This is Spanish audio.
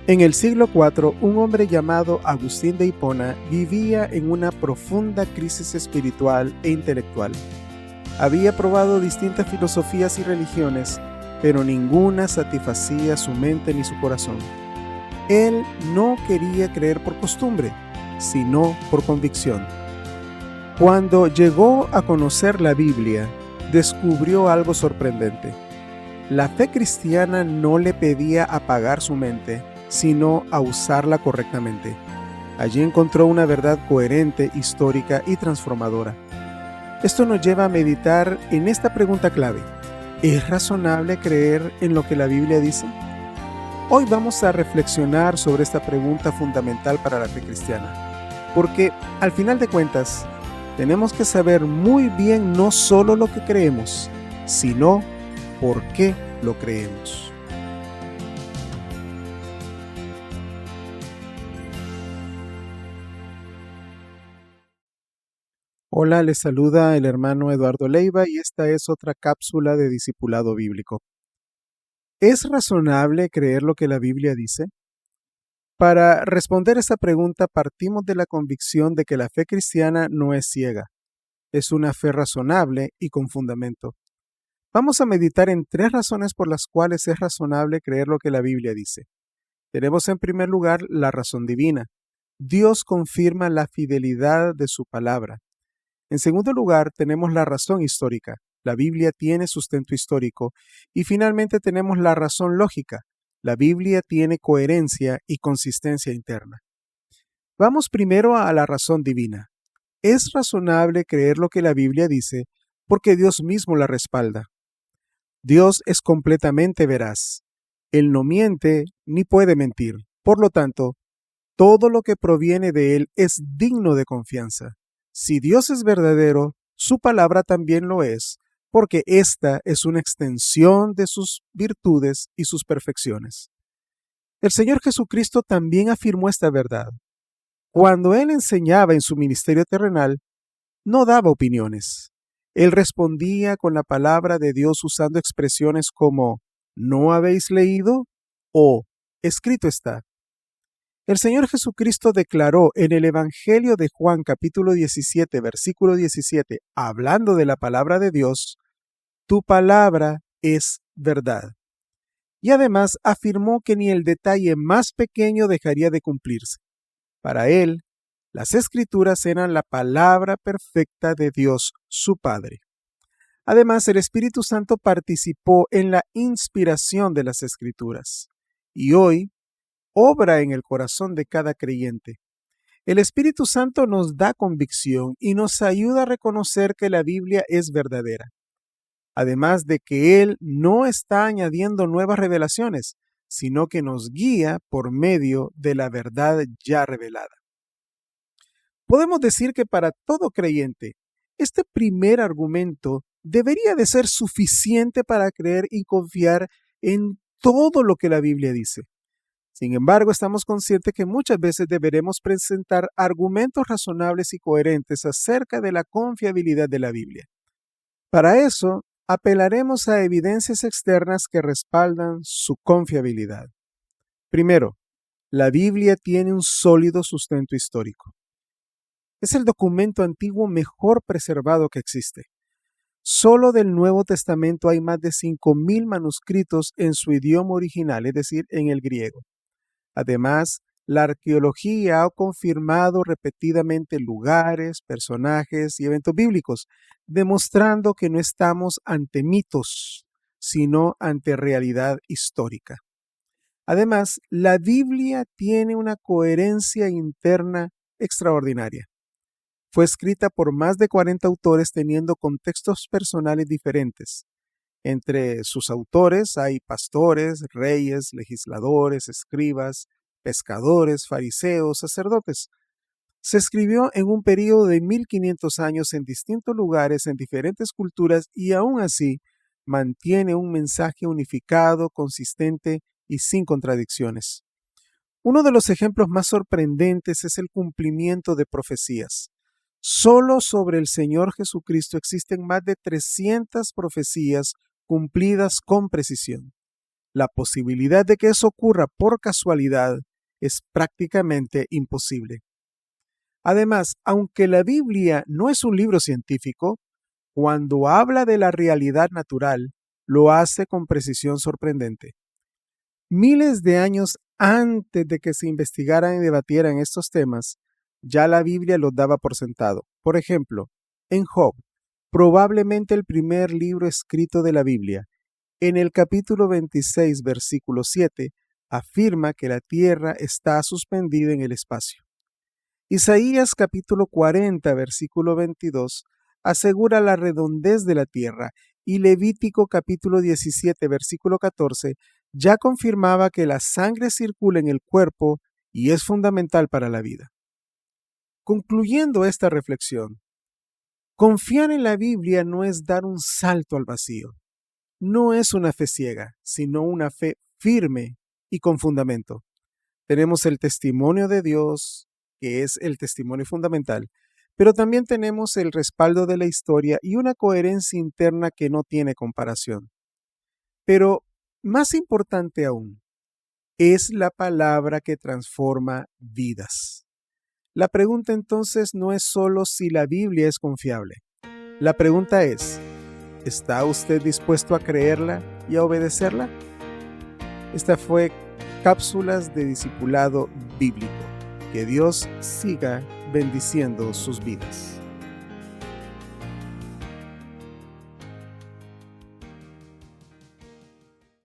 En el siglo IV, un hombre llamado Agustín de Hipona vivía en una profunda crisis espiritual e intelectual. Había probado distintas filosofías y religiones, pero ninguna satisfacía su mente ni su corazón. Él no quería creer por costumbre, sino por convicción. Cuando llegó a conocer la Biblia, descubrió algo sorprendente. La fe cristiana no le pedía apagar su mente, sino a usarla correctamente. Allí encontró una verdad coherente, histórica y transformadora. Esto nos lleva a meditar en esta pregunta clave. ¿Es razonable creer en lo que la Biblia dice? Hoy vamos a reflexionar sobre esta pregunta fundamental para la fe cristiana, porque al final de cuentas, tenemos que saber muy bien no solo lo que creemos, sino por qué lo creemos. Hola, les saluda el hermano Eduardo Leiva y esta es otra cápsula de Discipulado Bíblico. ¿Es razonable creer lo que la Biblia dice? Para responder esta pregunta partimos de la convicción de que la fe cristiana no es ciega, es una fe razonable y con fundamento. Vamos a meditar en 3 razones por las cuales es razonable creer lo que la Biblia dice. Tenemos en primer lugar la razón divina. Dios confirma la fidelidad de su palabra. En segundo lugar, tenemos la razón histórica. La Biblia tiene sustento histórico. Y finalmente tenemos la razón lógica. La Biblia tiene coherencia y consistencia interna. Vamos primero a la razón divina. Es razonable creer lo que la Biblia dice porque Dios mismo la respalda. Dios es completamente veraz. Él no miente ni puede mentir. Por lo tanto, todo lo que proviene de Él es digno de confianza. Si Dios es verdadero, su palabra también lo es, porque esta es una extensión de sus virtudes y sus perfecciones. El Señor Jesucristo también afirmó esta verdad. Cuando Él enseñaba en su ministerio terrenal, no daba opiniones. Él respondía con la palabra de Dios usando expresiones como ¿no habéis leído? O escrito está. El Señor Jesucristo declaró en el Evangelio de Juan capítulo 17, versículo 17, hablando de la palabra de Dios, tu palabra es verdad. Y además afirmó que ni el detalle más pequeño dejaría de cumplirse. Para él, las Escrituras eran la palabra perfecta de Dios, su Padre. Además, el Espíritu Santo participó en la inspiración de las Escrituras. Y hoy, obra en el corazón de cada creyente. El Espíritu Santo nos da convicción y nos ayuda a reconocer que la Biblia es verdadera. Además de que Él no está añadiendo nuevas revelaciones, sino que nos guía por medio de la verdad ya revelada. Podemos decir que para todo creyente, este primer argumento debería de ser suficiente para creer y confiar en todo lo que la Biblia dice. Sin embargo, estamos conscientes que muchas veces deberemos presentar argumentos razonables y coherentes acerca de la confiabilidad de la Biblia. Para eso, apelaremos a evidencias externas que respaldan su confiabilidad. Primero, la Biblia tiene un sólido sustento histórico. Es el documento antiguo mejor preservado que existe. Solo del Nuevo Testamento hay más de 5,000 manuscritos en su idioma original, es decir, en el griego. Además, la arqueología ha confirmado repetidamente lugares, personajes y eventos bíblicos, demostrando que no estamos ante mitos, sino ante realidad histórica. Además, la Biblia tiene una coherencia interna extraordinaria. Fue escrita por más de 40 autores teniendo contextos personales diferentes. Entre sus autores hay pastores, reyes, legisladores, escribas, pescadores, fariseos, sacerdotes. Se escribió en un periodo de 1500 años en distintos lugares, en diferentes culturas y aún así mantiene un mensaje unificado, consistente y sin contradicciones. Uno de los ejemplos más sorprendentes es el cumplimiento de profecías. Solo sobre el Señor Jesucristo existen más de 300 profecías cumplidas con precisión. La posibilidad de que eso ocurra por casualidad es prácticamente imposible. Además, aunque la Biblia no es un libro científico, cuando habla de la realidad natural, lo hace con precisión sorprendente. Miles de años antes de que se investigaran y debatieran estos temas, ya la Biblia los daba por sentado. Por ejemplo, en Job, probablemente el primer libro escrito de la Biblia, en el capítulo 26, versículo 7, afirma que la tierra está suspendida en el espacio. Isaías capítulo 40, versículo 22, asegura la redondez de la tierra, y Levítico capítulo 17, versículo 14, ya confirmaba que la sangre circula en el cuerpo y es fundamental para la vida. Concluyendo esta reflexión, confiar en la Biblia no es dar un salto al vacío. No es una fe ciega, sino una fe firme y con fundamento. Tenemos el testimonio de Dios, que es el testimonio fundamental, pero también tenemos el respaldo de la historia y una coherencia interna que no tiene comparación. Pero, más importante aún, es la palabra que transforma vidas. La pregunta entonces no es solo si la Biblia es confiable. La pregunta es, ¿está usted dispuesto a creerla y a obedecerla? Esta fue Cápsulas de Discipulado Bíblico. Que Dios siga bendiciendo sus vidas.